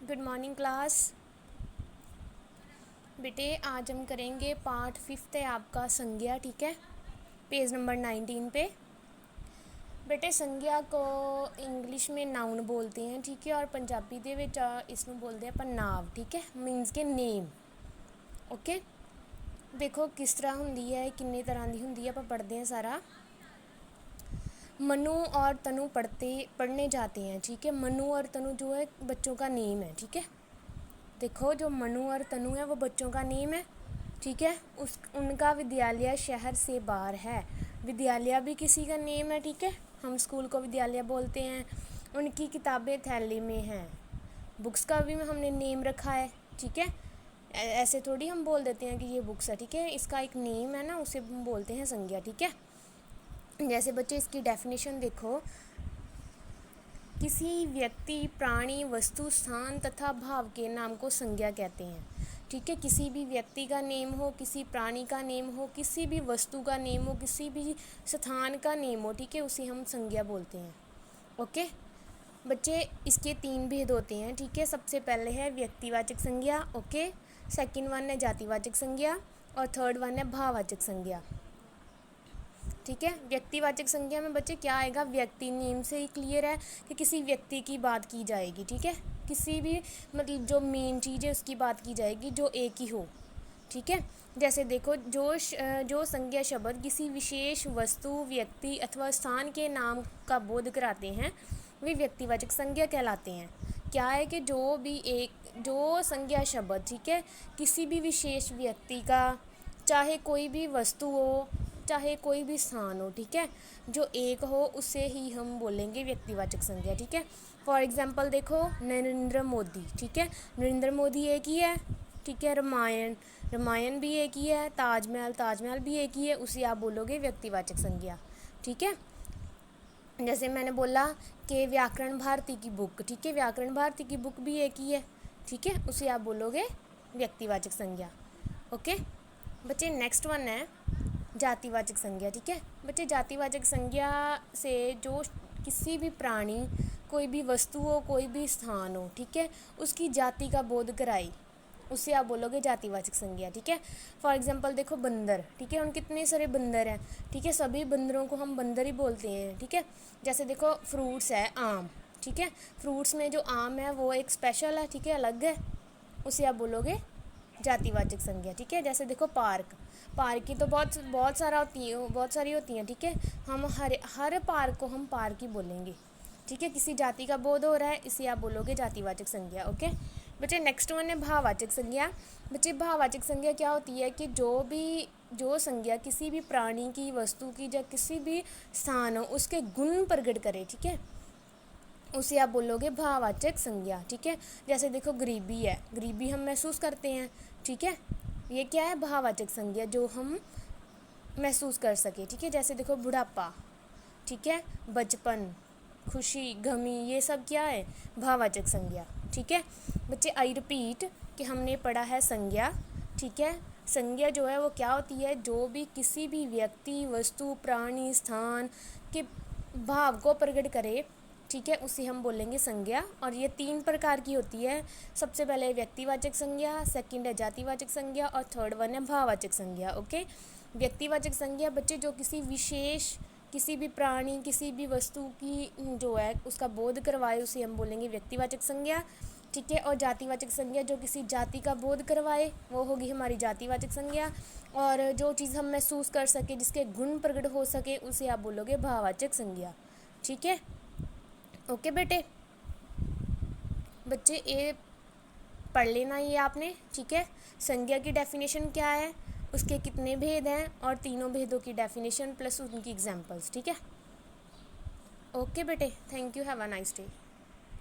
Good morning class. बेटे आज हम करेंगे पार्ट 5 है आपका संज्ञा, ठीक है, पेज नंबर 19 पे। बेटे संज्ञा को इंग्लिश में नाउन बोलते हैं, ठीक है, और पंजाबी दे विच इसनूं बोलते हैं अपन नाव, ठीक है, मीनस के नेम। ओके, देखो किस तरह हुंदी है, किन्ने तरह की हुंदी है, आपां पढ़ते हैं सारा। मनु और तनु पढ़ने जाते हैं, ठीक है। मनु और तनु जो है बच्चों का नेम है, ठीक है। देखो जो मनु और तनु है वो बच्चों का नेम है, ठीक है। उनका विद्यालय शहर से बाहर है। विद्यालय भी किसी का नेम है, ठीक है, हम स्कूल को विद्यालय बोलते हैं। उनकी किताबें थैली में हैं। बुक्स का भी हमने नेम रखा है, ठीक है। ऐसे थोड़ी हम बोल देते हैं कि ये बुक्स है, ठीक है, इसका एक नेम है ना, उसे हम बोलते हैं संज्ञा, ठीक है। जैसे बच्चे इसकी डेफिनेशन देखो, किसी व्यक्ति, प्राणी, वस्तु, स्थान तथा भाव के नाम को संज्ञा कहते हैं, ठीक है। किसी भी व्यक्ति का नेम हो, किसी प्राणी का नेम हो, किसी भी वस्तु का नेम हो, किसी भी स्थान का नेम हो, ठीक है, उसे हम संज्ञा बोलते हैं। ओके बच्चे, इसके 3 भेद होते हैं, ठीक है। सबसे पहले है व्यक्तिवाचक संज्ञा, ओके। सेकंड वन है जातिवाचक संज्ञा और थर्ड वन है भाववाचक संज्ञा, ठीक है। व्यक्तिवाचक संज्ञा में बच्चे क्या आएगा, व्यक्ति, नेम से ही क्लियर है कि किसी व्यक्ति की बात की जाएगी, ठीक है। किसी भी मतलब जो मेन चीज़ है उसकी बात की जाएगी जो एक ही हो, ठीक है। जैसे देखो जो संज्ञा शब्द किसी विशेष वस्तु, व्यक्ति अथवा स्थान के नाम का बोध कराते हैं वे व्यक्तिवाचक संज्ञा कहलाते हैं। क्या है कि जो संज्ञा शब्द, ठीक है, किसी भी विशेष व्यक्ति का, चाहे कोई भी वस्तु हो, चाहे कोई भी स्थान हो, ठीक है, जो एक हो उसे ही हम बोलेंगे व्यक्तिवाचक संज्ञा, ठीक है। फॉर एग्जांपल देखो नरेंद्र मोदी, ठीक है, नरेंद्र मोदी एक ही है, ठीक है। रामायण भी एक ही है, ताजमहल भी एक ही है, उसे आप बोलोगे व्यक्तिवाचक संज्ञा, ठीक है। जैसे मैंने बोला कि व्याकरण भारती की बुक, ठीक है, व्याकरण भारती की बुक भी एक ही है, ठीक है, उसे आप बोलोगे व्यक्तिवाचक संज्ञा। ओके बच्चे, नेक्स्ट वन है जातिवाचक संज्ञा, ठीक है। बच्चे जातिवाचक संज्ञा से जो किसी भी प्राणी, कोई भी वस्तु हो, कोई भी स्थान हो, ठीक है, उसकी जाति का बोध कराई, उसे आप बोलोगे जातिवाचक संज्ञा, ठीक है। फॉर एग्जांपल देखो बंदर, ठीक है, उन कितने सारे बंदर हैं, ठीक है, सभी बंदरों को हम बंदर ही बोलते हैं, ठीक है। जैसे देखो फ्रूट्स है आम, ठीक है, फ्रूट्स में जो आम है वो एक स्पेशल है, ठीक है, अलग है, उसे आप बोलोगे जातिवाचक संज्ञा, ठीक है। जैसे देखो पार्क की तो बहुत सारी होती हैं, ठीक है, हम हर पार्क को हम पार्क ही बोलेंगे, ठीक है। किसी जाति का बोध हो रहा है, इसे आप बोलोगे जातिवाचक संज्ञा। ओके बच्चे, नेक्स्ट वन है भाववाचक संज्ञा। बच्चे भाववाचक संज्ञा क्या होती है कि जो संज्ञा किसी भी प्राणी की, वस्तु की या किसी भी स्थान हो उसके गुण प्रकट करे, ठीक है, उसे आप बोलोगे भाववाचक संज्ञा, ठीक है। जैसे देखो गरीबी है, गरीबी हम महसूस करते हैं, ठीक है, ये क्या है, भाववाचक संज्ञा, जो हम महसूस कर सके, ठीक है। जैसे देखो बुढ़ापा, ठीक है, बचपन, खुशी, गमी, ये सब क्या है, भाववाचक संज्ञा, ठीक है। बच्चे आई रिपीट कि हमने पढ़ा है संज्ञा, ठीक है। संज्ञा जो है वो क्या होती है, जो भी किसी भी व्यक्ति, वस्तु, प्राणी, स्थान के भाव को प्रकट करे, ठीक है, उसे हम बोलेंगे संज्ञा। और ये 3 प्रकार की होती है। सबसे पहले व्यक्तिवाचक संज्ञा, सेकंड है जातिवाचक संज्ञा और थर्ड वन है भाववाचक संज्ञा। ओके, व्यक्तिवाचक संज्ञा बच्चे जो किसी विशेष, किसी भी प्राणी, किसी भी वस्तु की जो है उसका बोध करवाए, उसे हम बोलेंगे व्यक्तिवाचक संज्ञा, ठीक है। और जातिवाचक संज्ञा जो किसी जाति का बोध करवाए वो होगी हमारी जातिवाचक संज्ञा। और जो चीज़ हम महसूस कर सके, जिसके गुण प्रकट हो सके, उसे आप बोलोगे भाववाचक संज्ञा, ठीक है। ओके बेटे, बच्चे ये पढ़ लेना ये आपने, ठीक है। संज्ञा की डेफिनेशन क्या है, उसके कितने भेद हैं और तीनों भेदों की डेफिनेशन प्लस उनकी एग्जांपल्स, ठीक है। ओके बेटे, thank you, have a nice day.